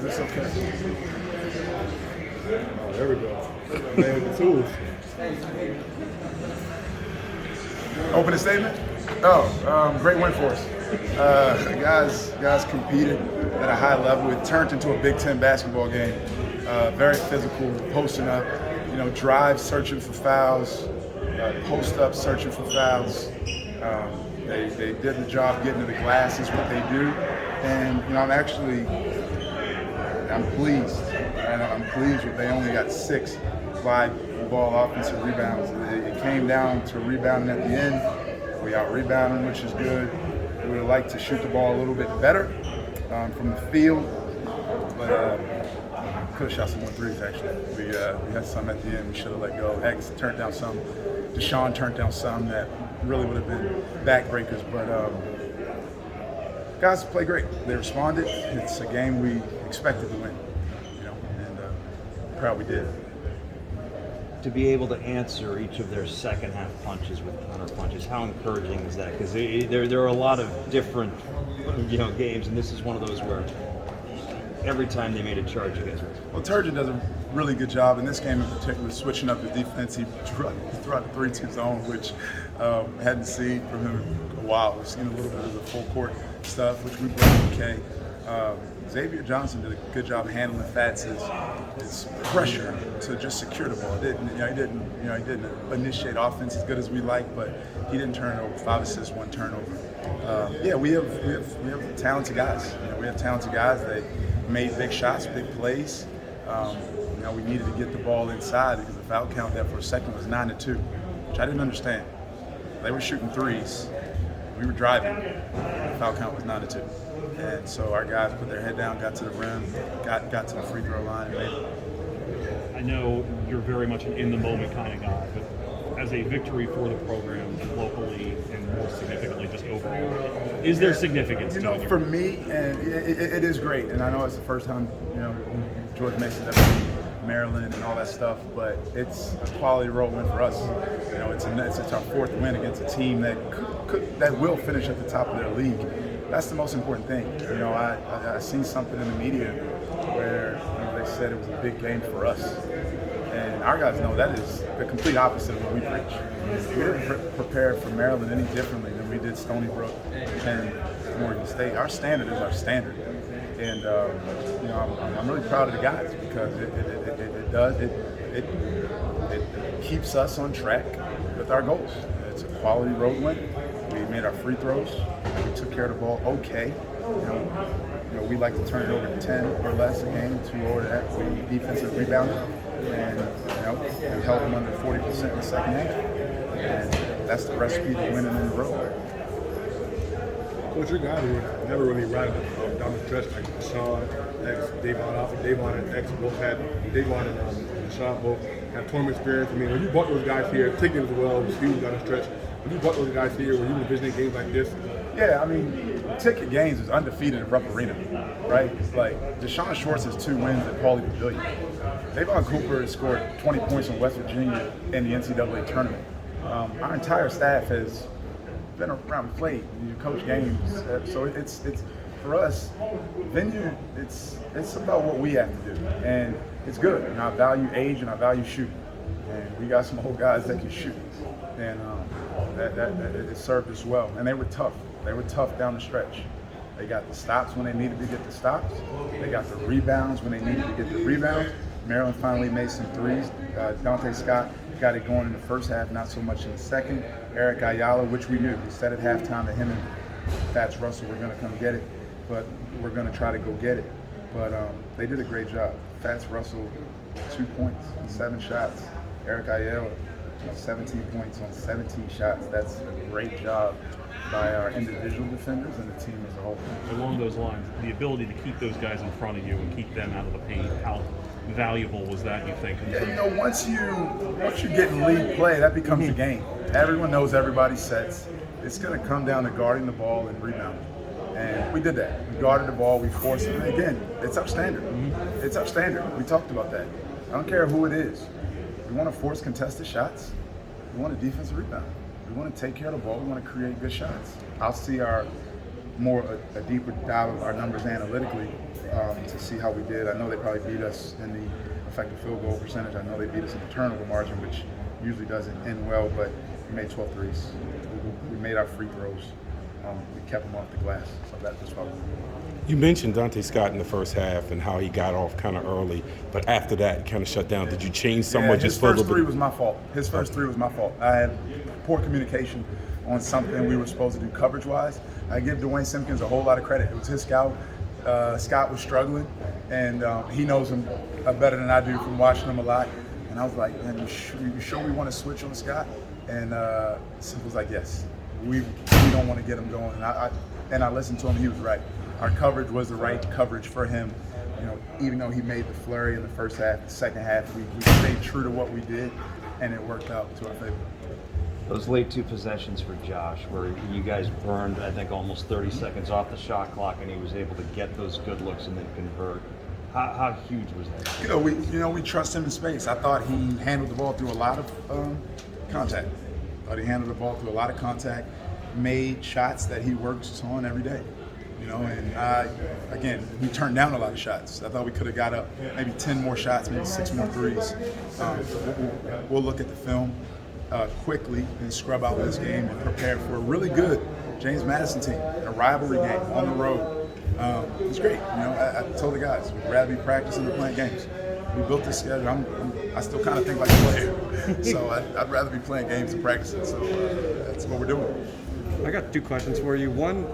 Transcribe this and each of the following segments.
Is this okay? Oh, there we go. Man with the tools. Opening statement? Great win for us. Guys competed at a high level. It turned into a Big Ten basketball game. Very physical, posting up, drive searching for fouls, post up searching for fouls. They did the job getting to the glass, is what they do. And I'm pleased. I'm pleased that they only got 6 live ball offensive rebounds. It came down to rebounding at the end. We out-rebounded, which is good. We would have liked to shoot the ball a little bit better from the field, but could have shot some more threes, actually. We had some at the end we should have let go. X turned down some. Deshaun turned down some that really would have been backbreakers, but guys play great. They responded. It's a game we expected to win, and proud we did. To be able to answer each of their second half punches with counter punches, how encouraging is that? Because there are a lot of different games, and this is one of those where every time they made a charge, you guys were. Well, Turgeon does a really good job in this game in particular, switching up the defense. He threw out the 3-2 zone, which hadn't seen from him in a while. We've seen a little bit of the full court stuff, which we brought okay. Xavier Johnson did a good job handling Fats' pressure to just secure the ball. He didn't initiate offense as good as we like, but he didn't turn over. 5 assists, 1 turnover. We have talented guys. We have talented guys. They made big shots, big plays. We needed to get the ball inside because the foul count there for a second was 9-2, which I didn't understand. They were shooting threes. We were driving. The foul count was 9-2. And so our guys put their head down, got to the rim, got to the free throw line, and made it. I know you're very much an in-the-moment kind of guy, but as a victory for the program locally and more significantly just overall, is there significance to it? For me, and it is great, and I know it's the first time, George Mason ever beat Maryland and all that stuff, but it's a quality road win for us. It's our 4th win against a team that will finish at the top of their league. That's the most important thing. I seen something in the media where they said it was a big game for us. And our guys know that is the complete opposite of what we preach. We didn't prepare for Maryland any differently than we did Stony Brook and Morgan State. Our standard is our standard. And I'm really proud of the guys because it keeps us on track with our goals. It's a quality road win. We made our free throws. We took care of the ball okay. We like to turn it over to 10 or less a game, 2 over that. We defensive rebounded, and we held them under 40% in the second half. And that's the recipe to winning in the road. Coach, your guys were never really riding down the stretch like Deshaun, X, Davon. Obviously, Davon and X both had Davon and Deshaun both have tournament experience. I mean, when you brought those guys here, Tickets as well was huge down the stretch. When you brought those guys here, were you envisioning games like this? Yeah, Ticket Games is undefeated in Rupp Arena, right? Like, Deshaun Schwartz has 2 wins at Pauley Pavilion. Davon Cooper has scored 20 points in West Virginia in the NCAA tournament. Our entire staff has been around, played, coach games. So it's for us, venue. It's about what we have to do, and it's good. And I value age and I value shooting, and we got some old guys that can shoot, and that it served us well. And they were tough. They were tough down the stretch. They got the stops when they needed to get the stops. They got the rebounds when they needed to get the rebounds. Maryland finally made some threes. Dante Scott got it going in the first half, not so much in the second. Eric Ayala, which we knew. We said at halftime that him and Fats Russell were going to come get it, but we're going to try to go get it. But they did a great job. Fats Russell, 2 points, 7 shots. Eric Ayala, 17 points on 17 shots. That's a great job by our individual defenders and the team as a whole. Along those lines, the ability to keep those guys in front of you and keep them out of the paint, how valuable was that, you think? Yeah, once you get in league play, that becomes a game. Everyone knows everybody's sets. It's going to come down to guarding the ball and rebounding. And we did that. We guarded the ball, we forced it. And again, it's our standard. It's our standard. We talked about that. I don't care who it is. We want to force contested shots. We want a defensive rebound. We want to take care of the ball. We want to create good shots. I'll see a deeper dive of our numbers analytically to see how we did. I know they probably beat us in the effective field goal percentage. I know they beat us in the turnover margin, which usually doesn't end well, but we made 12 threes. We made our free throws. We kept them off the glass, so that's why we won. You mentioned Dante Scott in the first half and how he got off kind of early, but after that, kind of shut down. Did you change somewhat? His first three was my fault. I had poor communication on something we were supposed to do coverage-wise. I give Dwayne Simpkins a whole lot of credit. It was his scout. Scott was struggling, and he knows him better than I do from watching him a lot. And I was like, man, you sure we want to switch on Scott? And Simpkins was like, yes. We don't want to get him going. And I listened to him. He was right. Our coverage was the right coverage for him. You know, even though he made the flurry in the first half, the second half, we stayed true to what we did, and it worked out to our favor. Those late 2 possessions for Josh, where you guys burned, I think, almost 30 seconds off the shot clock, and he was able to get those good looks and then convert. How huge was that? We trust him in space. I thought he handled the ball through a lot of contact. Made shots that he works on every day. And we turned down a lot of shots. I thought we could have got up maybe 10 more shots, maybe 6 more threes. We'll look at the film quickly and scrub out this game and prepare for a really good James Madison team, a rivalry game on the road. It's great. I told the guys, we'd rather be practicing than playing games. We built this schedule. I still kind of think like a player, so I'd rather be playing games than practicing. So that's what we're doing. I got 2 questions for you. One,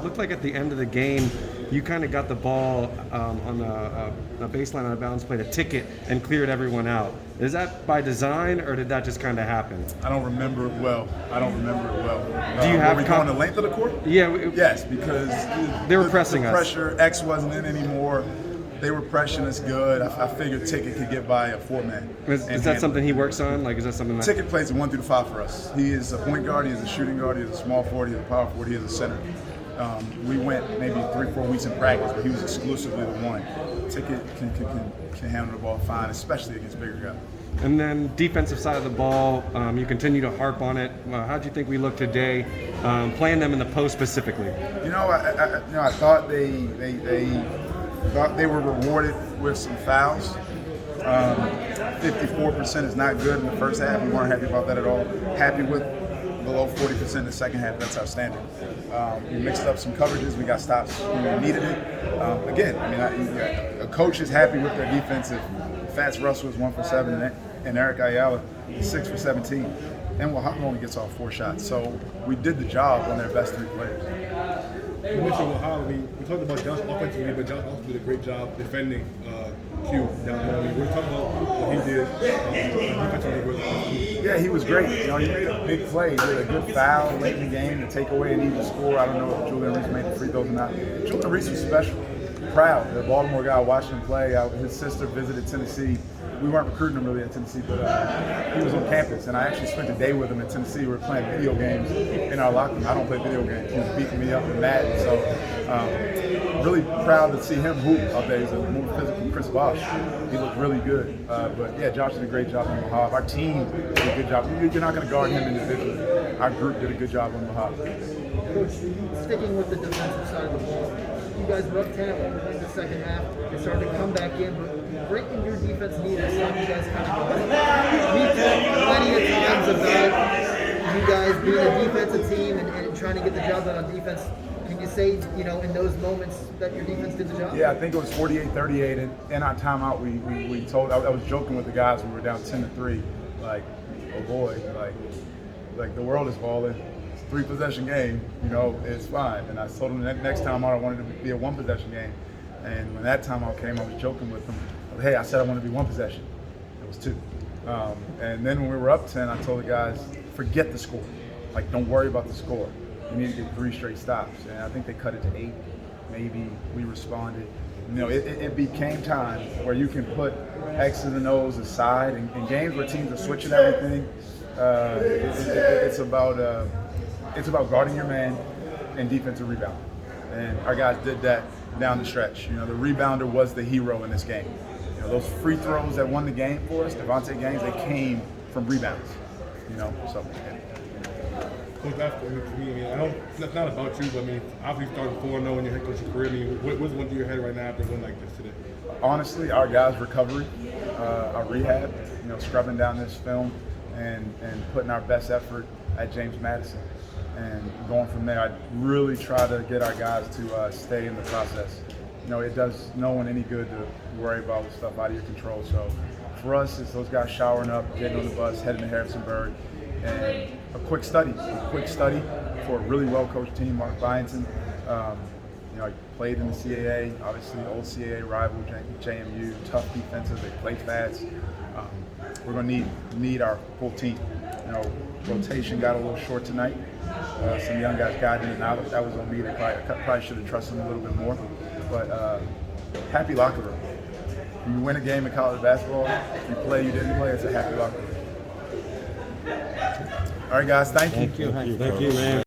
looked like at the end of the game, you kind of got the ball on a baseline on a balance play to ticket and cleared everyone out. Is that by design, or did that just kind of happen? I don't remember it well. Do you have were we going the length of the court? Yeah. Yes, because they were pressing us. Pressure, X wasn't in anymore. They were pressuring us good. I figured Ticket could get by a 4-man. Is that something he works on? Like, is that something that... Ticket plays a 1 through 5 for us. He is a point guard, he is a shooting guard, he is a small forward, he is a power forward, he is a center. We went maybe 3-4 weeks in practice, but he was exclusively the 1. Ticket can handle the ball fine, especially against bigger guys. And then defensive side of the ball, you continue to harp on it. How do you think we look today, playing them in the post specifically? I thought they were rewarded with some fouls. 54% is not good in the first half. We weren't happy about that at all. Happy with below 40% in the second half. That's outstanding. We mixed up some coverages. We got stops when we needed it. A coach is happy with their defense. If Fats Russell is 1 for 7 and Eric Ayala is 6 for 17. And Wahab only gets off 4 shots. So we did the job on their best 3 players. You mentioned Wahab. We talked about Josh offensively, but Josh also did a great job defending Q down there. We're talking about what he did defensively. Yeah, he was great. He made a big play. He did a good foul late in the game to take away an even score. I don't know if Julian Reese made the free throws or not. Julian Reese was special. Proud. The Baltimore guy watched him play. His sister visited Tennessee. We weren't recruiting him really at Tennessee, but he was on campus, and I actually spent a day with him at Tennessee. We were playing video games in our locker room. I don't play video games. He was beating me up in Madden, so really proud to see him hoop out there. He's a more physical Chris Bosh. He looked really good. But yeah, Josh did a great job on Wahab. Our team did a good job. You're not going to guard him individually. Our group did a good job on Wahab. Coach, sticking with the defensive side of the ball, you guys were up 10 in the second half. They started to come back in, but breaking your defense needed to stop you guys kind of going. We talked plenty of times about you guys being a defensive team and trying to get the job done on defense. Can you say, in those moments that your defense did the job? Yeah, I think it was 48-38, and in our timeout, we told. I was joking with the guys. We were down 10-3, like, oh boy, like the world is falling. 3-possession game, it's fine. And I told him that next time out I wanted to be a 1-possession game. And when that time out came, I was joking with him. Hey, I said I wanted to be 1 possession. It was 2. And then when we were up 10, I told the guys, forget the score. Like, don't worry about the score. We need to get 3 straight stops. And I think they cut it to 8. Maybe we responded. It became time where you can put X's and O's aside. In games where teams are switching everything, it's about guarding your man and defensive rebound. And our guys did that down the stretch. The rebounder was the hero in this game. Those free throws that won the game for us, Devontae Gaines, they came from rebounds. So. Yeah. Coach, that's for me. I mean, I don't. It's not about you, but I mean, obviously starting 4-0 in your head coaching career. I mean, what's one through your head right now after a win like this today? Honestly, our guys' recovery, our rehab, scrubbing down this film and putting our best effort at James Madison. And going from there, I really try to get our guys to stay in the process. It does no one any good to worry about stuff out of your control. So for us, it's those guys showering up, getting on the bus, heading to Harrisonburg, and a quick study for a really well-coached team, Mark Byington. I played in the CAA, obviously old CAA rival, JMU, tough defensive, they play fast. We're going to need our full team. Rotation got a little short tonight. Some young guys got in and out. That was on me. They probably should have trusted them a little bit more. But happy locker room. When you win a game in college basketball, you play, you didn't play, it's a happy locker room. All right, guys, thank you. Thank you, man.